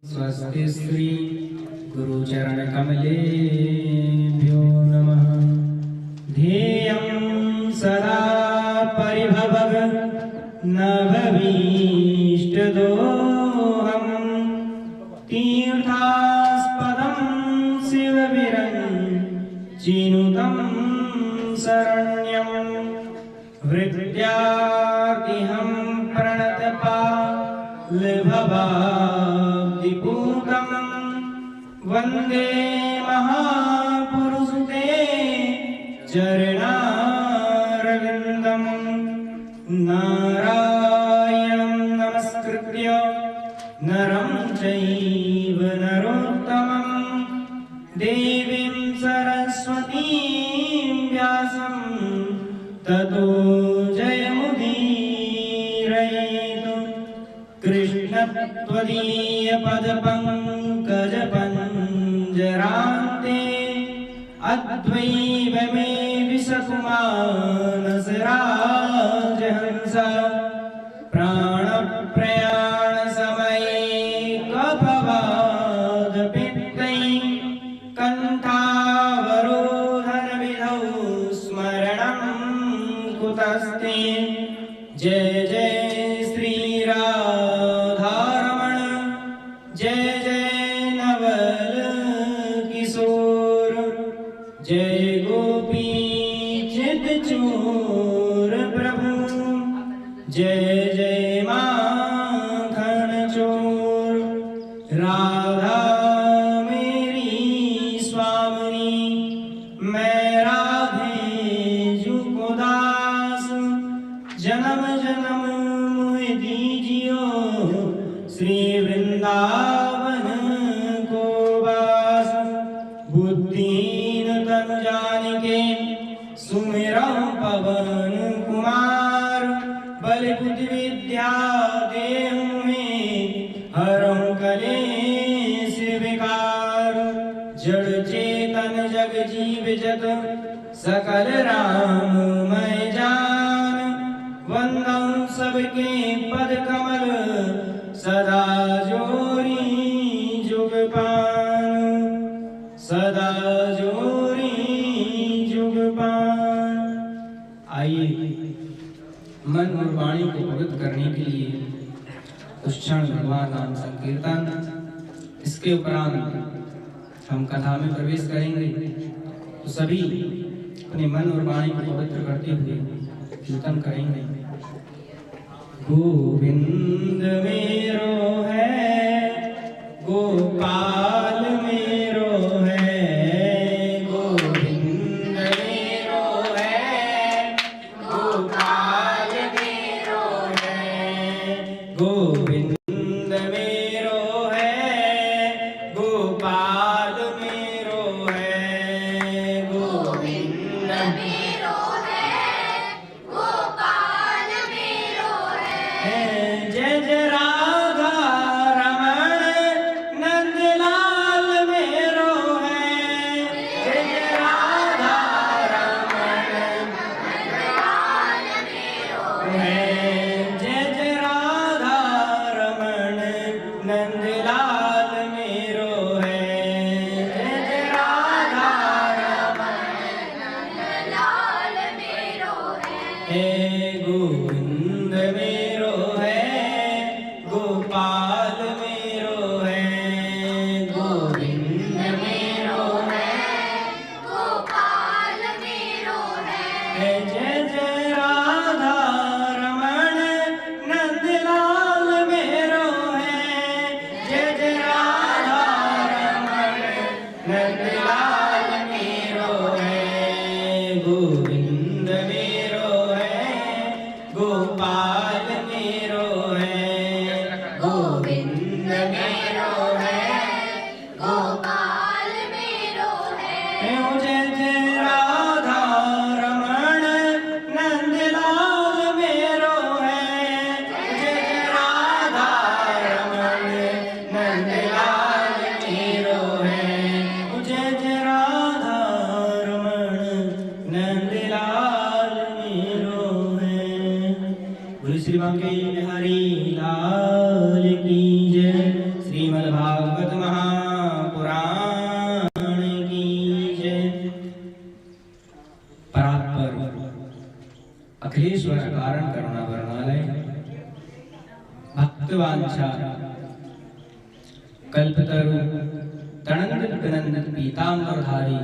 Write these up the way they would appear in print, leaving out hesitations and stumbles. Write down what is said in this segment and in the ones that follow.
स्वस्ति श्री गुरुचरण कमलेभ्यो नमः। ध्येयं सदा परिभवग नभीष्टदोहं तीर्थास्पदं शिवविरञ्चिनुतं शरण्यं हृद्यार्तिहं प्रणतपालभवाब्धिपूतं वन्दे महापुरुषते चरणारविन्दं। नारायणं नमस्कृत्य नरं चैव नरोत्तमं देवीं सरस्वतीं व्यासं ततो जयमुदीरयेत्। कृष्णत्वदीयपदपङ्कजपञ्जरान्ते अद्वैव मे विशकुमानसराजहंस प्राणप्रयाणसमये कफवादपित्तैः कण्ठावरोधनविधौ स्मरणं कुतस्ते। जय जय श्री राधारमण, जय जय नवल किशोर, जय गोपी चित्तचोर प्रभु, जय जय माखन चोर। राधा मेरी स्वामिनी, मैं राधे जू को दास, जन्म जन्म मोहि दीजियो श्री वृंदावन को वास। बुद्धिहीन तनु जानिके सुमिरौ पवन कुमार, बल बुद्धि विद्या देहु में हरहु कलेश विकार। जड़ चेतन जग जीव जत सकल राममय जान, वंदन सबके पद कमल सदा जोरी जुग पान, सदा जोरी जुग पान। आइए मन और वाणी को पवित्र करने के लिए कुछ क्षण भगवान नाम संकीर्तन, इसके उपरांत हम कथा में प्रवेश करेंगे। तो सभी अपने मन और वाणी को पवित्र करते हुए कीर्तन करेंगे। गोविंद मेरो है, गोपाल मेरो है, गोविंद मेरो है, गोपाल मेरो है, गोविंद मेरो है, गोपाल मेरो है, गोविंद मेरो है, गोपाल मेरो है। जय जय राधा रमण नंदलाल भागवत महापुराण की जय। परात्पर अखिलेश्वर कारण करुणा वर्णालय भक्तवांछा कल्पतरु तनंद विनंदित पीतांबरधारी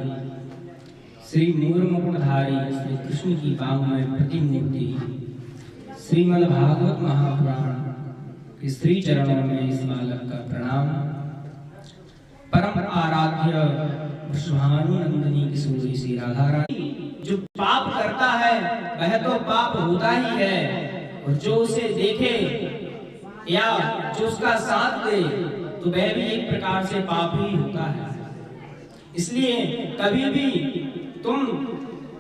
श्री मूर्मुकुटधारी श्री कृष्ण की वांग्मय प्रतिमूर्ति श्रीमद् भागवत महापुराण के श्री चरणों में इस बालक का प्रणाम। परम आराध्य वृषभानुनंदिनी किशोरी श्री राधा रानी जो पाप करता है वह तो पाप होता ही है, और जो उसे देखे या जो उसका साथ दे तो वह भी एक प्रकार से पाप ही होता है। इसलिए कभी भी तुम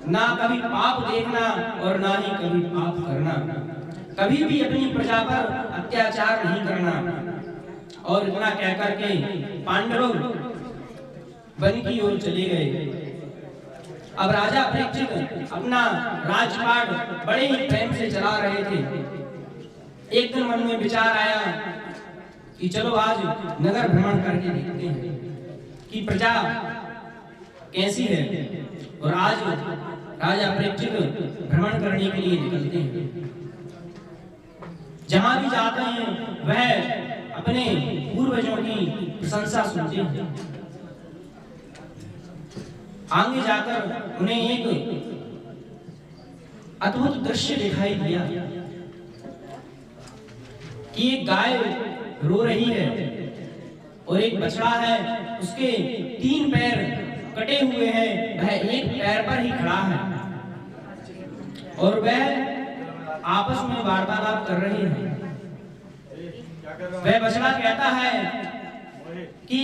ना कभी पाप देखना और ना ही कभी पाप करना, कभी भी अपनी प्रजा पर अत्याचार नहीं करना। और इतना कहकर के पांडव वन की ओर चले गए। अब राजा परीक्षित अपना राजपाट बड़े ही प्रेम से चला रहे थे। एक दिन मन में विचार आया कि चलो आज नगर भ्रमण करके देखते हैं कि प्रजा कैसी है। और आज राजा परीक्षित भ्रमण करने के लिए निकलते हैं। जहां भी जाते हैं वह अपने पूर्वजों की प्रशंसा सुनते हैं। आगे जाकर उन्हें एक अद्भुत दृश्य दिखाई दिया कि एक गाय रो रही है और एक बछड़ा है, उसके 3 पैर कटे हुए हैं, वह एक पैर पर ही खड़ा है और वह आपस में वार्तालाप कर रहे हैं। वह बछड़ा कहता है कि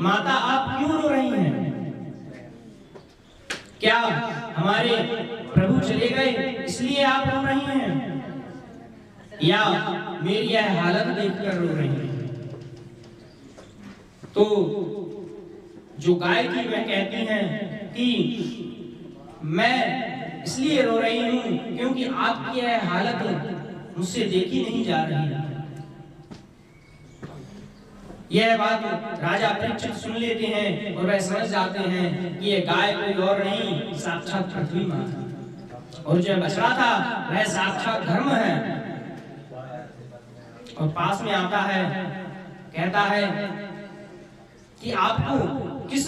माता आप क्यों रो रही हैं? क्या हमारे प्रभु चले गए इसलिए आप रो रही हैं, या मेरी यह हालत देखकर रो रही हैं? तो जो गाय थी वह कहती हैं कि मैं इसलिए रो रही हूं क्योंकि आपकी यह हालत मुझसे देखी नहीं जा रही। यह बात राजा परीक्षित सुन लेते हैं और वह समझ जाते हैं कि यह गाय कोई और नहीं साक्षात पृथ्वी मां, और जो बछड़ा था वह साक्षात धर्म है। और पास में आता है, कहता है कि आपको किस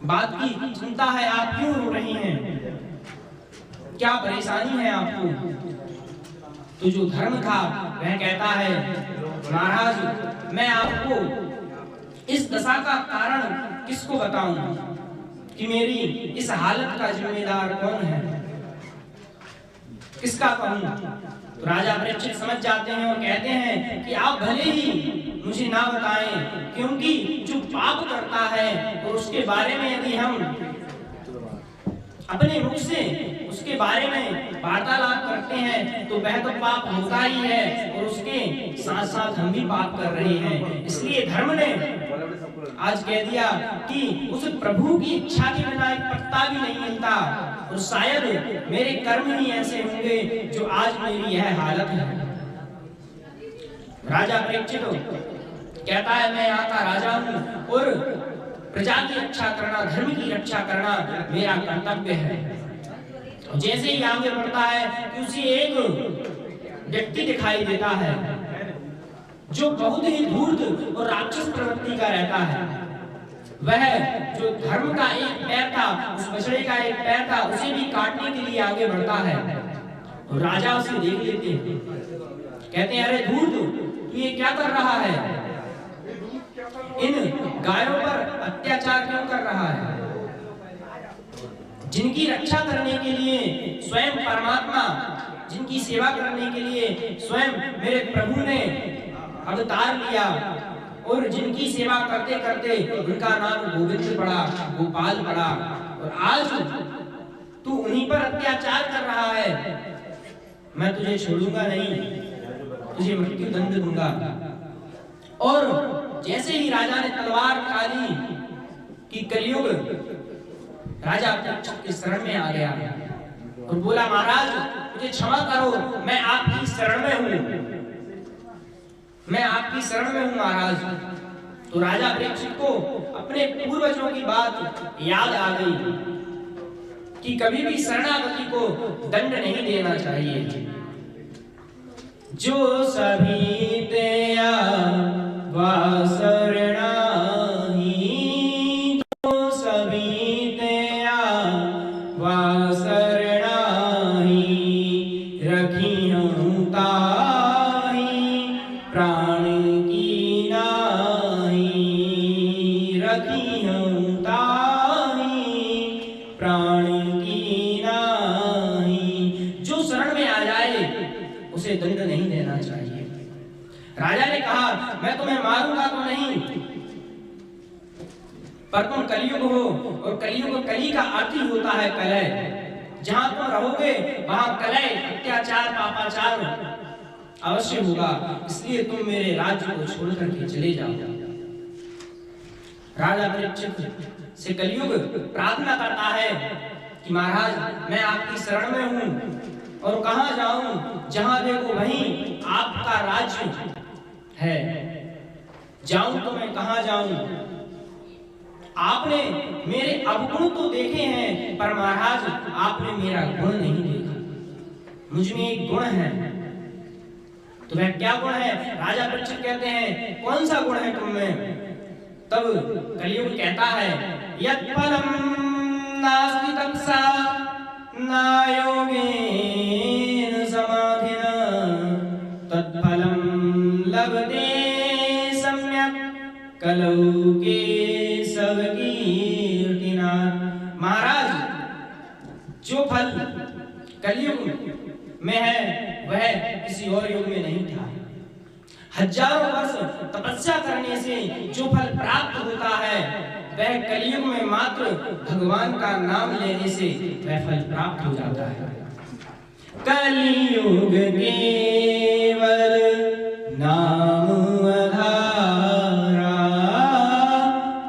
बात की चिंता है, आप क्यों रो रही हैं, क्या परेशानी है आपको? तो जो धर्म था वह कहता है महाराज मैं आपको इस दशा का कारण किसको बताऊं कि मेरी इस हालत का जिम्मेदार कौन है, किसका कहूं? तो राजा परीक्षित समझ जाते हैं और कहते हैं कि आप भले ही मुझे ना बताएं, क्योंकि जो पाप करता है और उसके बारे में यदि हम अपने मुख से उसके बारे में वार्तालाप करते हैं तो वह तो पाप होता ही है, और उसके साथ साथ हम भी पाप कर रहे हैं। इसलिए धर्म ने आज कह दिया कि उस प्रभु की इच्छा के बिना एक पत्ता भी नहीं मिलता, और शायद मेरे कर्म ही ऐसे होंगे जो आज मेरी यह हालत है। राजा परीक्षित कहता है मैं यहाँ का राजा हूँ और प्रजा की रक्षा करना, धर्म की रक्षा करना मेरा कर्तव्य है। जैसे ही आगे बढ़ता है कि उसे एक व्यक्ति दिखाई देता है जो बहुत ही धूर्त और राक्षस प्रवृत्ति का रहता है। वह जो धर्म का एक पैर था, उस बछड़े का एक पैर था, उसे भी काटने के लिए आगे बढ़ता है। और राजा उसे देख लेते हैं, कहते हैं अरे धूर्त तू ये क्या कर रहा है, इन गायों पर अत्याचार क्यों कर रहा है? जिनकी रक्षा करने के लिए स्वयं परमात्मा, जिनकी सेवा करने के लिए स्वयं मेरे प्रभु ने अवतार लिया, और जिनकी सेवा करते करते उनका नाम गोविंद पड़ा, गोपाल पड़ा, और आज तू उन्हीं पर अत्याचार कर रहा है। मैं तुझे छोड़ूंगा नहीं, तुझे मृत्यु दंड दूंगा। और जैसे ही राजा ने तलवार निकाली कि कलयुग राजा परीक्षित के शरण में आ गया और बोला महाराज मुझे क्षमा करो, मैं आपकी शरण में हूं, मैं आपकी शरण में हूं महाराज। तो राजा परीक्षित को अपने पूर्वजों की बात याद आ गई कि कभी भी शरणागति को दंड नहीं देना चाहिए। जो सभी तेया वा शरणाही, जो सभी तेया वा शरणाही, रखिहं ताहि प्राण की नाहि, रखिहं ताहि प्राण की नाहि। जो शरण में आ जाए उसे दंड नहीं देना चाहिए। राजा ने कहा मैं तुम्हें मारूंगा तो नहीं, पर तुम कलयुग हो और कलयुग, कली का अर्थ ही होता है कलह। जहां तुम रहोगे वहां कलह, अत्याचार, पापाचार अवश्य होगा, इसलिए तुम मेरे राज्य को छोड़ करके चले जाओ। राजा परीक्षित से कलयुग प्रार्थना करता है कि महाराज मैं आपकी शरण में हूं और कहां जाऊं, जहां देखो वहीं आपका राज्य है, जाऊं तो मैं कहां जाऊं। आपने मेरे अवगुण तो देखे हैं, पर महाराज आपने मेरा गुण नहीं देखा। मुझ में एक गुण है, तो वह क्या गुण है? राजा परीक्षित कहते हैं कौन सा गुण है तुम में? तब कलयुग कहता है यत् फलम नास्ति तत्सा न योगेन समाधिना तत्फलम लभते सम्यक् कलौ केशव कीर्तिना। महाराज जो फल कलयुग में है वह किसी और युग में नहीं था। हजारों वर्ष तपस्या करने से जो फल प्राप्त होता है वह कलयुग में मात्र भगवान का नाम लेने से वह फल प्राप्त हो जाता है। कलयुग केवल नाम आधारा,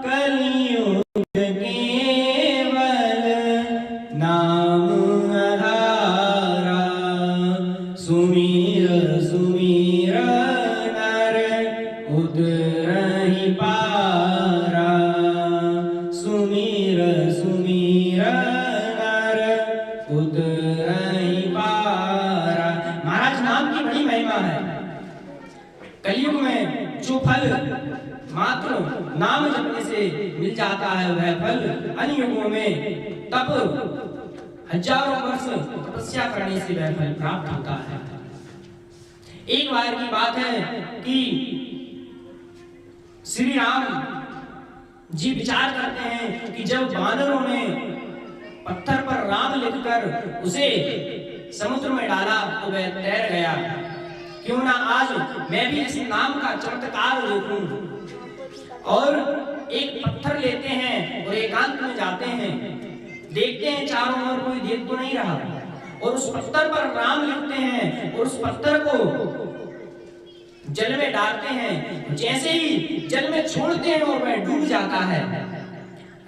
कलयुग केवल नाम आधारा, सुमीर सुमीर उतरहि पारा, सुमीर सुमीर नर उतरहि पारा। महाराज नाम की बड़ी महिमा है। कलयुग में जो फल मात्र नाम जपने से मिल जाता है वह फल अन्य युगों में तब हजारों वर्ष तपस्या करने से वह फल प्राप्त होता है। एक बार की बात है कि श्री राम जी विचार करते हैं कि जब वानरों ने पत्थर पर राम लिखकर उसे समुद्र में डाला तो वह तैर गया, क्यों ना आज मैं भी इस नाम का चमत्कार देखूं। और एक पत्थर लेते हैं और एकांत में जाते हैं, देखते हैं चारों ओर कोई देख तो नहीं रहा, और उस पत्थर पर राम लिखते हैं और उस पत्थर को जल में डालते हैं। जैसे ही जल में छोड़ते हैं और वह डूब जाता है।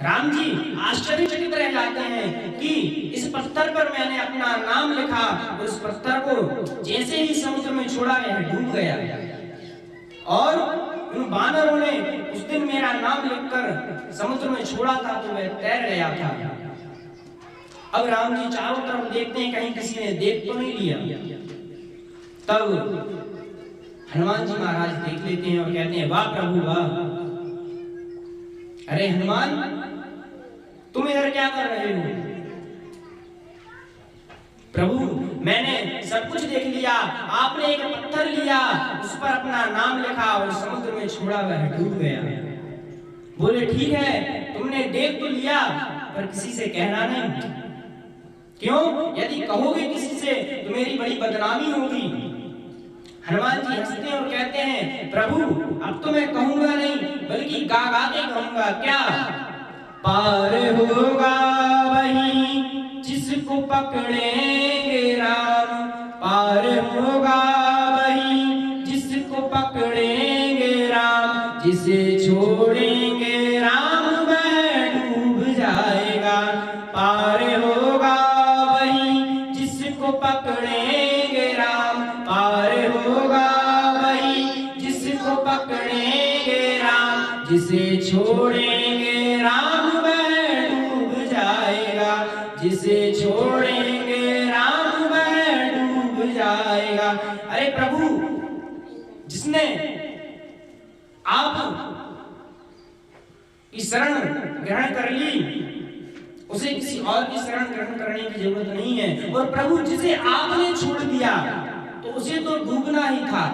राम जी आश्चर्यचकित रह जाते हैं कि इस पत्थर पर मैंने अपना नाम लिखा और उस पत्थर को जैसे ही समुद्र में छोड़ा वह डूब गया। और उन वानरों ने उस दिन मेरा नाम लिखकर समुद्र में छोड़ा था तो वह तैर गया था। अब राम जी चारों तरफ देखते हैं कहीं किसी ने देख तो नहीं लिया। तब हनुमान जी महाराज देख लेते हैं और कहते हैं वाह प्रभु वाह, अरे हनुमान तुम इधर क्या कर रहे हो? प्रभु मैंने सब कुछ देख लिया, आपने एक पत्थर लिया, उस पर अपना नाम लिखा और समुद्र में छोड़ा वह डूब गया। बोले ठीक है तुमने देख तो लिया पर किसी से कहना नहीं। क्यों? यदि कहोगे किसी से तो मेरी बड़ी बदनामी होगी। हनुमान जी हंसते हैं और कहते हैं प्रभु अब तो मैं कहूंगा नहीं बल्कि गा गा के कहूंगा। क्या? पार होगा वही जिसको पकड़ेंगे राम, पार होगा वही जिसको पकड़ेंगे राम, जिसे छोड़ेंगे राम वह डूब जाएगा। पार होगा वही जिसको पकड़ेंगे राम, पार होगा वही जिसको जिसे छोड़ेंगे राम वह डूब जाएगा, जिसे छोड़ेंगे राम वह डूब जाएगा। अरे प्रभु, जिसने आप की शरण ग्रहण कर ली, उसे किसी और की शरण ग्रहण करने की जरूरत नहीं है। और प्रभु, जिसे आपने छोड़ दिया तो उसे तो डूबना ही था,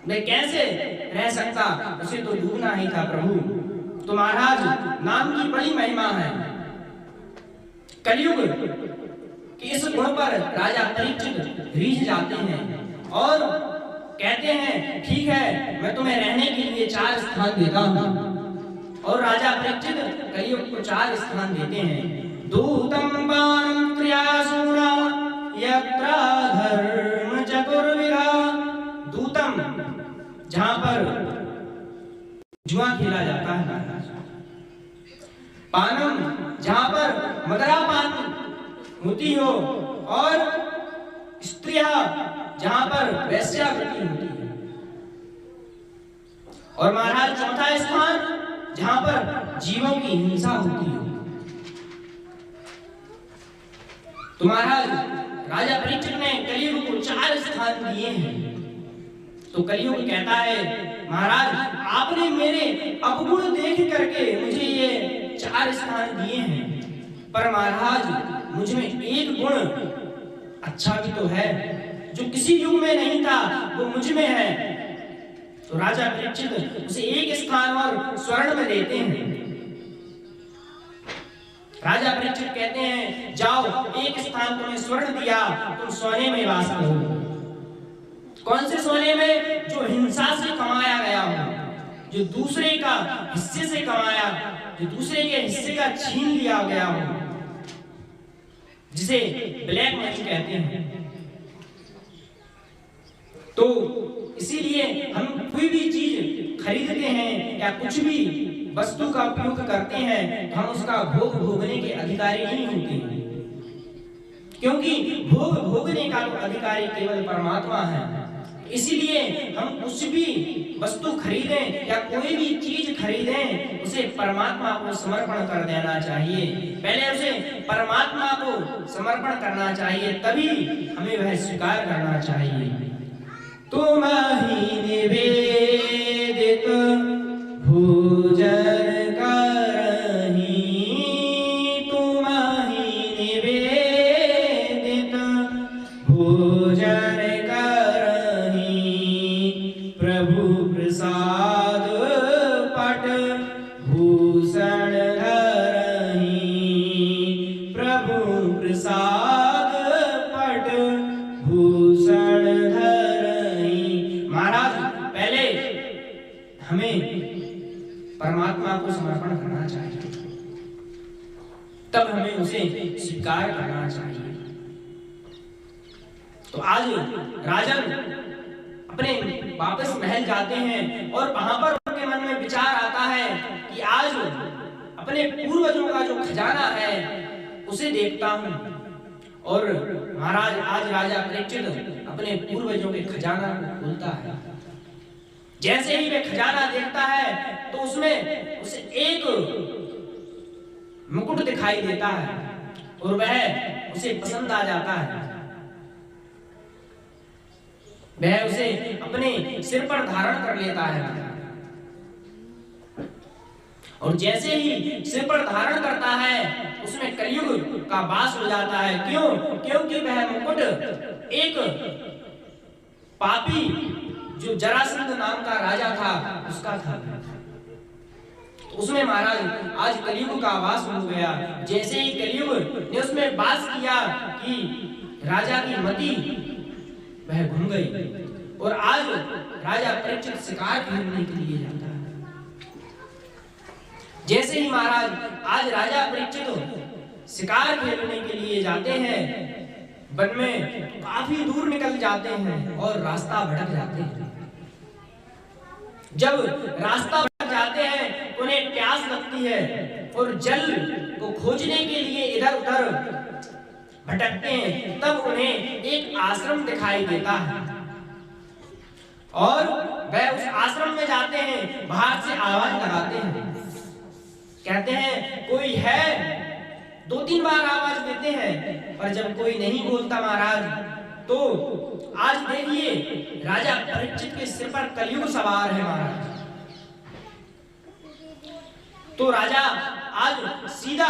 मैं कैसे रह सकता, उसे तो डूबना ही था प्रभु। तो महाराज, नाम की बड़ी महिमा है। कलयुग के इस गुण पर राजा परीक्षित रीझ जाते हैं और कहते हैं ठीक है, मैं तुम्हें रहने के लिए 4 स्थान देता हूं। और राजा परीक्षित कलयुग को 4 स्थान देते हैं। दूतम बाणं त्र्यासूरा यत्र धर्म चतुर्विधा। दूतम, जहां पर जुआ खेला जाता है महाराज। पानम, जहां पर मदरा पान होती हो। और स्त्रिया, जहां पर वैश्यावृत्ति होती है। और महाराज चौथा स्थान, जहां पर जीवों की हिंसा होती है। तो महाराज, राजा परीक्षित ने कलयुग को 4 स्थान दिए हैं। तो कलयुग कहता है महाराज, आपने मेरे अवगुण देख करके मुझे ये 4 स्थान दिए हैं, पर महाराज मुझ में एक गुण अच्छा भी तो है, जो किसी युग में नहीं था वो मुझ में है। तो राजा परीक्षित उसे एक स्थान और स्वर्ण में देते हैं। राजा परीक्षित कहते हैं जाओ, एक स्थान तुम्हें स्वर्ण दिया, तुम सोने में वास करो। कौन से सोने में? जो हिंसा से कमाया गया हो, जो दूसरे का हिस्से से कमाया, जो दूसरे के हिस्से का छीन लिया गया हो, जिसे ब्लैक मनी कहते हैं। तो इसीलिए हम कोई भी चीज खरीदते हैं या कुछ भी वस्तु का उपयोग करते हैं, तो हम उसका भोग भोगने के अधिकारी नहीं होते हैं, क्योंकि भोग भोगने का अधिकारी केवल परमात्मा है। इसीलिए हम कुछ भी वस्तु खरीदें या कोई भी चीज खरीदें, उसे परमात्मा को समर्पण कर देना चाहिए। पहले उसे परमात्मा को समर्पण करना चाहिए, तभी हमें वह स्वीकार करना चाहिए। तुम ही निवेदित भोजन करहीं, तुम ही निवेदित भोजन करहीं, प्रभु प्रसाद पट भूषण धरहीं, प्रभु प्रसाद पट भूषण धरहीं। महाराज, पहले हमें परमात्मा को समर्पण करना चाहिए, तब हमें उसे स्वीकार करना चाहिए। तो आज राजन अपने वापस महल जाते हैं और वहां पर उनके मन में विचार आता है कि आज अपने पूर्वजों का जो खजाना है उसे देखता हूं। और महाराज, आज राजा परीक्षित अपने पूर्वजों के खजाना को खोलता है। जैसे ही वह खजाना देखता है तो उसमें उसे एक मुकुट दिखाई देता है और वह उसे पसंद आ जाता है। वह उसे अपने सिर पर धारण कर लेता है और जैसे ही सिर पर धारण करता है उसमें कलयुग का वास हो जाता है। क्यों? क्योंकि वह मुकुट एक पापी जो जरासंध नाम का राजा था उसका था। उसमें महाराज आज कलयुग का वास हो गया। जैसे ही कलयुग ने उसमें वास किया कि राजा की मति वह घूम गई और आज राजा परीक्षित शिकार खेलने के लिए जाता है। जैसे ही महाराज आज राजा परीक्षित शिकार खेलने के लिए जाते हैं, वन में काफी दूर निकल जाते हैं और रास्ता भटक जाते हैं। जब रास्ता भटक जाते हैं उन्हें प्यास लगती है और जल को खोजने के लिए इधर उधर भटकते हैं। तब उन्हें एक आश्रम दिखाई देता है और वह उस आश्रम में जाते हैं, बाहर से आवाज लगाते हैं, कहते हैं कोई है, 2-3 बार आवाज देते हैं, पर जब कोई नहीं बोलता महाराज, तो आज देखिए राजा परीक्षित के सिर पर कलयुग सवार है महाराज। तो राजा आज सीधा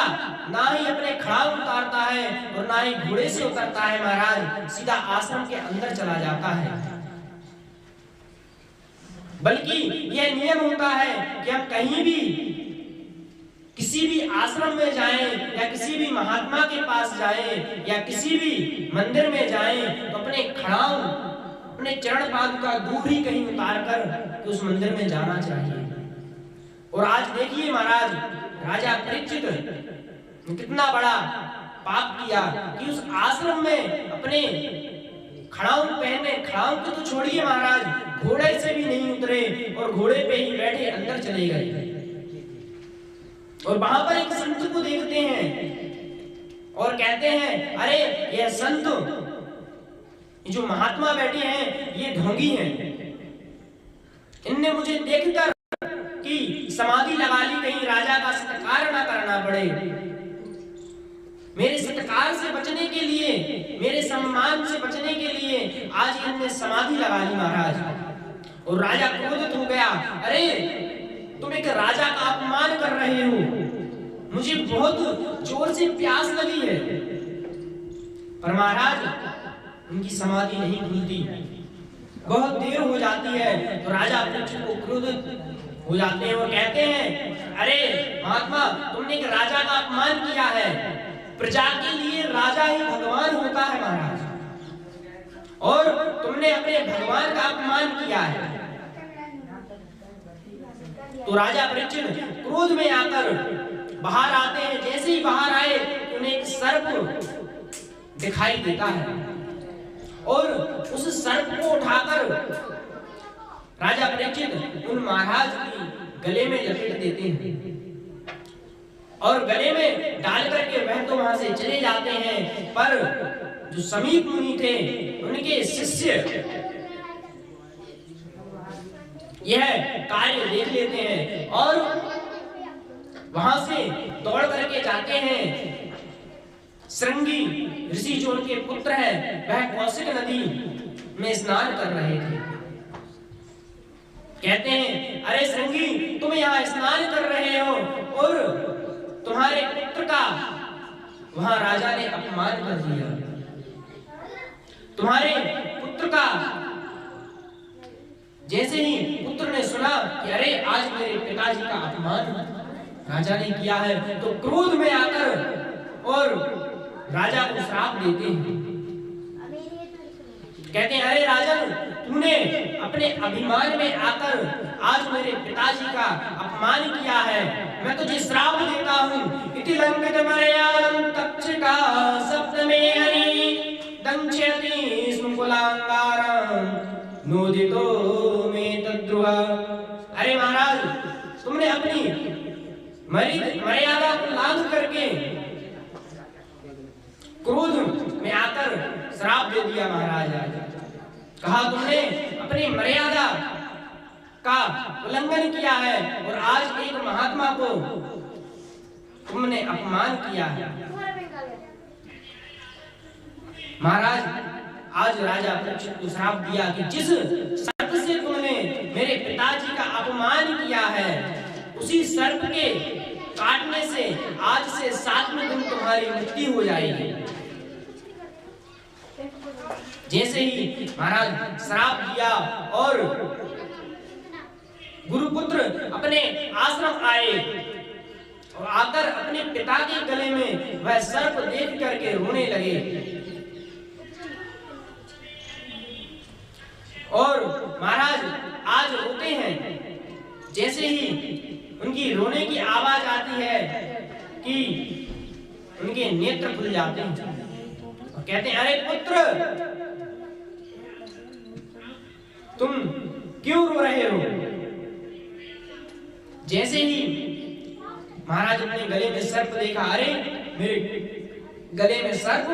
ना ही अपने खड़ाऊ उतारता है और ना ही घोड़े से उतरता है महाराज, सीधा आश्रम के अंदर चला जाता है। बल्कि यह नियम होता है कि हम कहीं भी किसी भी आश्रम में जाएं या किसी भी महात्मा के पास जाएं या किसी भी मंदिर में जाएं तो अपने खड़ाऊ, अपने चरण पादुका दूर ही कहीं उतार कर उस मंदिर में जाना चाहिए। और आज देखिए महाराज, राजा परीक्षित ने कितना बड़ा पाप किया कि उस आश्रम में अपने खड़ाऊ पहने, खड़ाऊ को तो छोड़िए महाराज, घोड़े से भी नहीं उतरे और घोड़े पे ही बैठे अंदर चले गए। और वहां पर एक संत को देखते हैं और कहते हैं अरे यह संत, जो महात्मा बैठे हैं ये ढोंगी हैं, इनने मुझे देखकर कि समाधि लगा ली, कहीं राजा का सत्कार ना करना पड़े, मेरे सत्कार से बचने के लिए, मेरे सम्मान से बचने के लिए आज इनने समाधि लगा ली महाराज। और राजा क्रोधित हो गया, अरे तुम एक राजा का अपमान कर रहे हो, मुझे बहुत जोर से प्यास लगी है। पर महाराज उनकी समाधि नहीं खुलती, बहुत देर हो जाती है। तो राजा परीक्षित को क्रोधित हो जाते हैं और कहते हैं अरे महात्मा, तुमने एक राजा का अपमान किया है, प्रजा के लिए राजा ही भगवान होता है महाराज, और तुमने अपने भगवान का अपमान किया है। तो राजा परीक्षित क्रोध में आकर बाहर आते हैं। जैसे ही बाहर आए उन्हें एक सर्प दिखाई देता है और उस सर्प को उठाकर राजा परीक्षित उन महाराज की गले में लपेट देते हैं और गले में डाल करके वह तो वहां से चले जाते हैं। पर जो समीप मुनि थे, उनके शिष्य यह कार्य देख लेते हैं और वहां से दौड़ करके जाते हैं। श्रृंगी ऋषि जो उनके पुत्र है, वह कौशिक नदी में स्नान कर रहे थे। कहते हैं अरे श्रृंगी, तुम यहाँ स्नान कर रहे हो और तुम्हारे पुत्र का वहां राजा ने अपमान कर दिया। तुम्हारे पुत्र का जैसे ही पुत्र ने सुना कि अरे आज मेरे पिताजी का अपमान राजा ने किया है, तो क्रोध में आकर और राजा को श्राप देते हैं। कहते हैं अरे राजन, तूने अपने अभिमान में आकर आज मेरे पिताजी का अपमान किया है, मैं तुझे श्राप देता हूँ। इति लंकित मर्यादं तक्षका सप्तमे हरि दंक्षयति स्मुकुलांगारं नोदितो में तद्रुहा। अरे महाराज, तुमने अपनी मर्यादा को लांघ करके क्रोध में आकर श्राप दे दिया महाराज। कहा तुमने अपनी मर्यादा का उल्लंघन किया है और आज एक महात्मा को तुमने अपमान किया है। महाराज आज राजा परीक्षित को श्राप दिया कि जिस सर्प से तुमने मेरे पिताजी का अपमान किया है, उसी सर्प के काटने से आज से 7वें दिन तुम्हारी मृत्यु हो जाएगी। जैसे ही महाराज श्राप दिया और गुरुपुत्र अपने आश्रम आए और आकर अपने पिता के गले में वह सर्प देख करके रोने लगे और महाराज आज रोते हैं। जैसे ही उनकी रोने की आवाज आती है कि उनके नेत्र खुल जाते हैं और कहते हैं अरे पुत्र, तुम क्यों रो रहे हो? जैसे ही महाराज अपने गले में सर्प देखा, अरे मेरे गले में सर्प,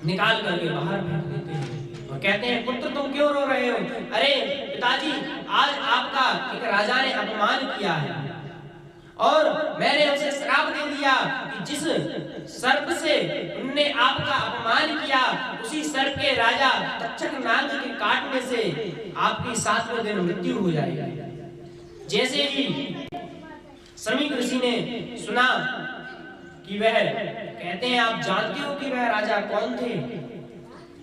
निकाल करके बाहर फेंक देते हैं और कहते हैं पुत्र तुम क्यों रो रहे हो? अरे पिताजी, आज आपका एक राजा ने अपमान किया है और मैंने उसे श्राप दे दिया कि जिस सर्प से उनने आपका अपमान किया उसी सर्प के राजा तक्षक नाग के काटने से आपकी 7वें दिन मृत्यु हो जाएगी। जैसे ही समीक ऋषि ने सुना कि वह, कहते हैं आप जानते हो कि वह राजा कौन थे?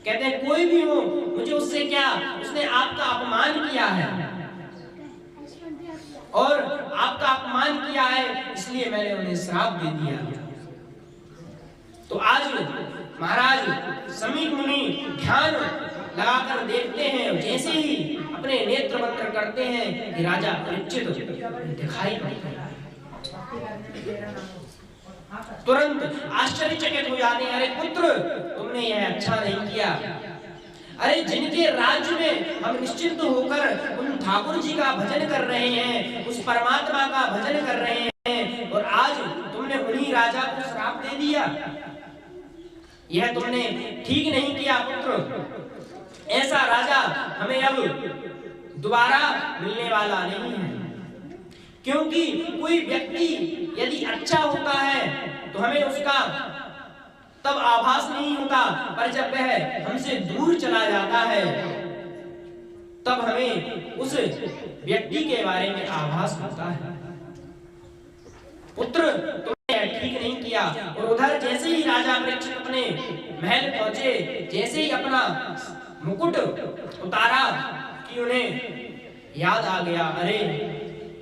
कहते हैं कोई भी हो, मुझे उससे क्या, उसने आपका अपमान किया है और आपका अपमान किया है इसलिए मैंने उन्हें श्राप दे दिया। तो आज महाराज समीक मुनि ध्यान लगाकर देखते हैं, जैसे ही अपने नेत्र बंद करते हैं कि राजा परीक्षित दिखाई पड़ते हैं, तुरंत आश्चर्यचकित हो जाते हैं। अरे पुत्र, तुमने यह अच्छा नहीं किया। अरे जिनके राज्य में हम निश्चिंत होकर उन ठाकुर जी का भजन कर रहे हैं, उस परमात्मा का भजन कर रहे हैं, और आज तुमने उन्हीं राजा को श्राप दे दिया। यह तुमने ठीक नहीं किया पुत्र। ऐसा राजा हमें अब दोबारा मिलने वाला नहीं है, क्योंकि कोई व्यक्ति यदि अच्छा होता है तो हमें उसका तब आभास नहीं होता, पर जब वह हमसे दूर चला जाता है तब हमें उस व्यक्ति के बारे में आभास होता है। पुत्र, तुमने ठीक नहीं किया। और उधर जैसे ही राजा परीक्षित अपने महल पहुंचे, जैसे ही अपना मुकुट उतारा कि उन्हें याद आ गया, अरे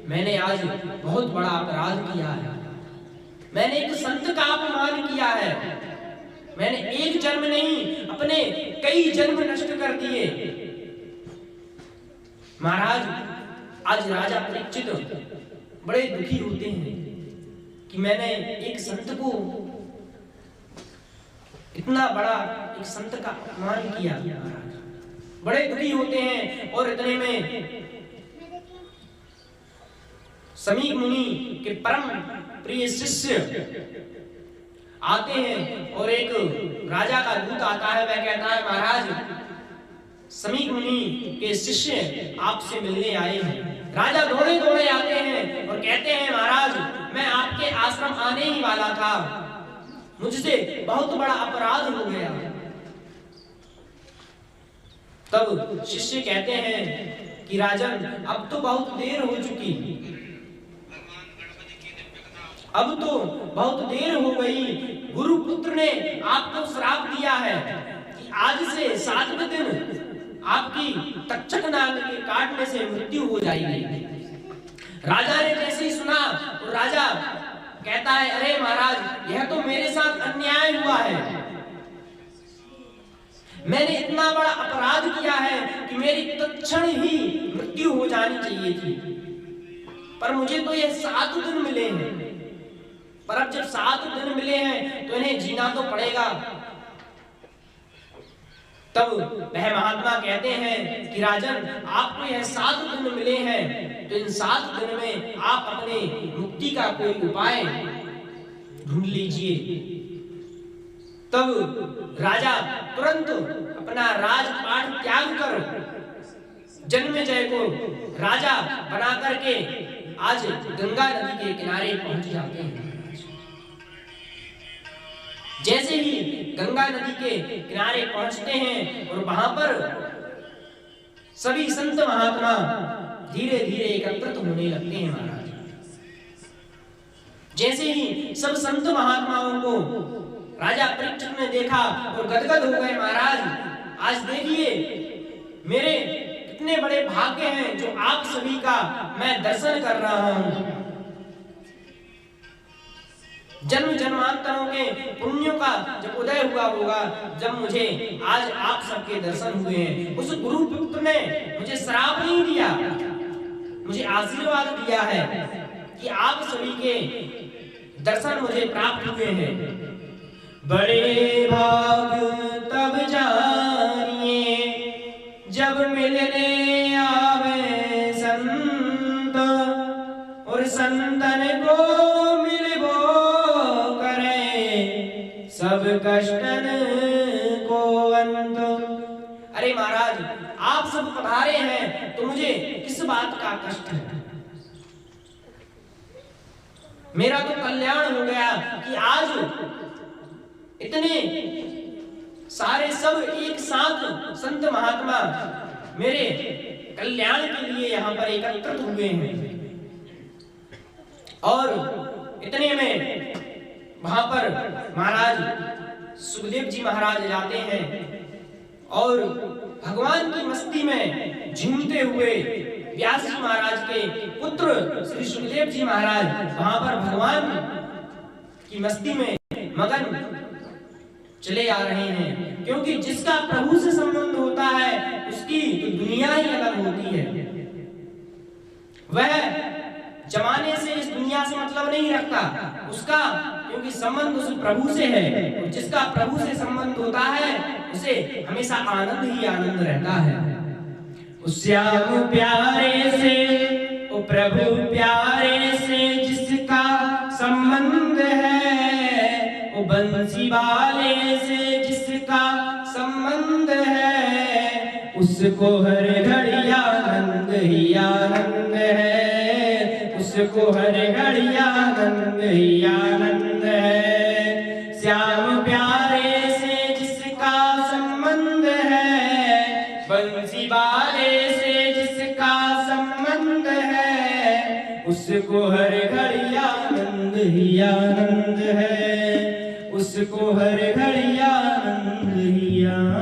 मैंने आज बहुत बड़ा अपराध किया है, मैंने एक संत का अपमान किया है, मैंने एक जन्म नहीं अपने कई जन्म नष्ट कर दिए। महाराज, आज राजा परीक्षित बड़े दुखी होते हैं कि मैंने एक संत को, इतना बड़ा एक संत का अपमान किया। महाराज बड़े दुखी होते हैं और इतने में समीक मुनि के परम प्रिय शिष्य आते हैं और एक राजा का दूत आता है। वह कहता है, महाराज समीक मुनि के शिष्य आपसे मिलने आए हैं। राजा दौड़े दौड़े आते हैं और कहते हैं, महाराज मैं आपके आश्रम आने ही वाला था, मुझसे बहुत बड़ा अपराध हो गया। तब शिष्य कहते हैं कि राजन, अब तो बहुत देर हो चुकी, अब तो बहुत देर हो गई। गुरुपुत्र ने आपको श्राप दिया है कि आज से 7वें दिन आपकी तक्षक नाग के काटने से मृत्यु हो जाएगी। राजा ने जैसे ही सुना तो राजा कहता है, अरे महाराज, यह तो मेरे साथ अन्याय हुआ है, मैंने इतना बड़ा अपराध किया है कि मेरी तत्क्षण ही मृत्यु हो जानी चाहिए थी, पर मुझे तो ये 7 दिन मिले हैं, पर अब जब 7 दिन मिले हैं तो इन्हें जीना तो पड़ेगा। तब वह महात्मा कहते हैं कि राजन, आपको यह 7 दिन मिले हैं, तो इन 7 दिन में आप अपने मुक्ति का कोई उपाय ढूंढ लीजिए। तब राजा तुरंत अपना राजपाट त्याग कर जन्मेजय को राजा बना करके आज गंगा नदी के किनारे पहुंच जाते हैं। जैसे ही गंगा नदी के किनारे पहुंचते हैं और वहां पर सभी संत महात्मा धीरे धीरे एकत्रित होने लगते हैं। महाराज जैसे ही सब संत महात्माओं को राजा परीक्षित ने देखा और गदगद हो गए। महाराज, आज देखिए मेरे कितने बड़े भाग्य हैं जो आप सभी का मैं दर्शन कर रहा हूं। जन्म जन्मांतरों के पुण्यों का जब उदय हुआ होगा, जब मुझे आज आप सबके दर्शन हुए हैं। उस गुरु पुत्र ने मुझे श्राप नहीं दिया, मुझे आशीर्वाद दिया है कि आप सभी के दर्शन मुझे प्राप्त हुए हैं। बड़े भाग तब जानिए जब मिलने आवे संत, और संतन को मिलबो करे सब कष्टन को अंत। अरे महाराज, तुम्हारे हैं तो मुझे किस बात का कष्ट है। मेरा तो कल्याण हो गया कि आज इतने सारे सब एक साथ संत महात्मा मेरे कल्याण के लिए यहाँ पर एकत्रित हुए हैं। और इतने में वहां पर महाराज सुखदेव जी महाराज जाते हैं और भगवान की मस्ती में झूमते हुए व्यास जी महाराज के पुत्र श्री सुखदेव जी महाराज वहां पर भगवान की मस्ती में मगन चले आ रहे हैं। क्योंकि जिसका प्रभु से संबंध होता है उसकी तो दुनिया ही अलग होती है। वह जमाने से इस दुनिया से मतलब नहीं रखता उसका, क्योंकि संबंध उस प्रभु से है। और जिसका प्रभु से संबंध होता है उसे हमेशा आनंद ही आनंद रहता है। उस श्याम प्यारे से, ओ प्रभु प्यारे से जिसका संबंध है, ओ बंसी वाले से जिसका संबंध है, उसको हर घड़ी आनंद ही आनंद है। उसको हर घड़ी आनंद ही आनंद है। श्याम प्यारे से जिसका संबंध है, बंसी वाले से जिसका संबंध है, उसको हर घड़ी आनंद ही आनंद है। उसको हर घड़ी आनंद ही आनंद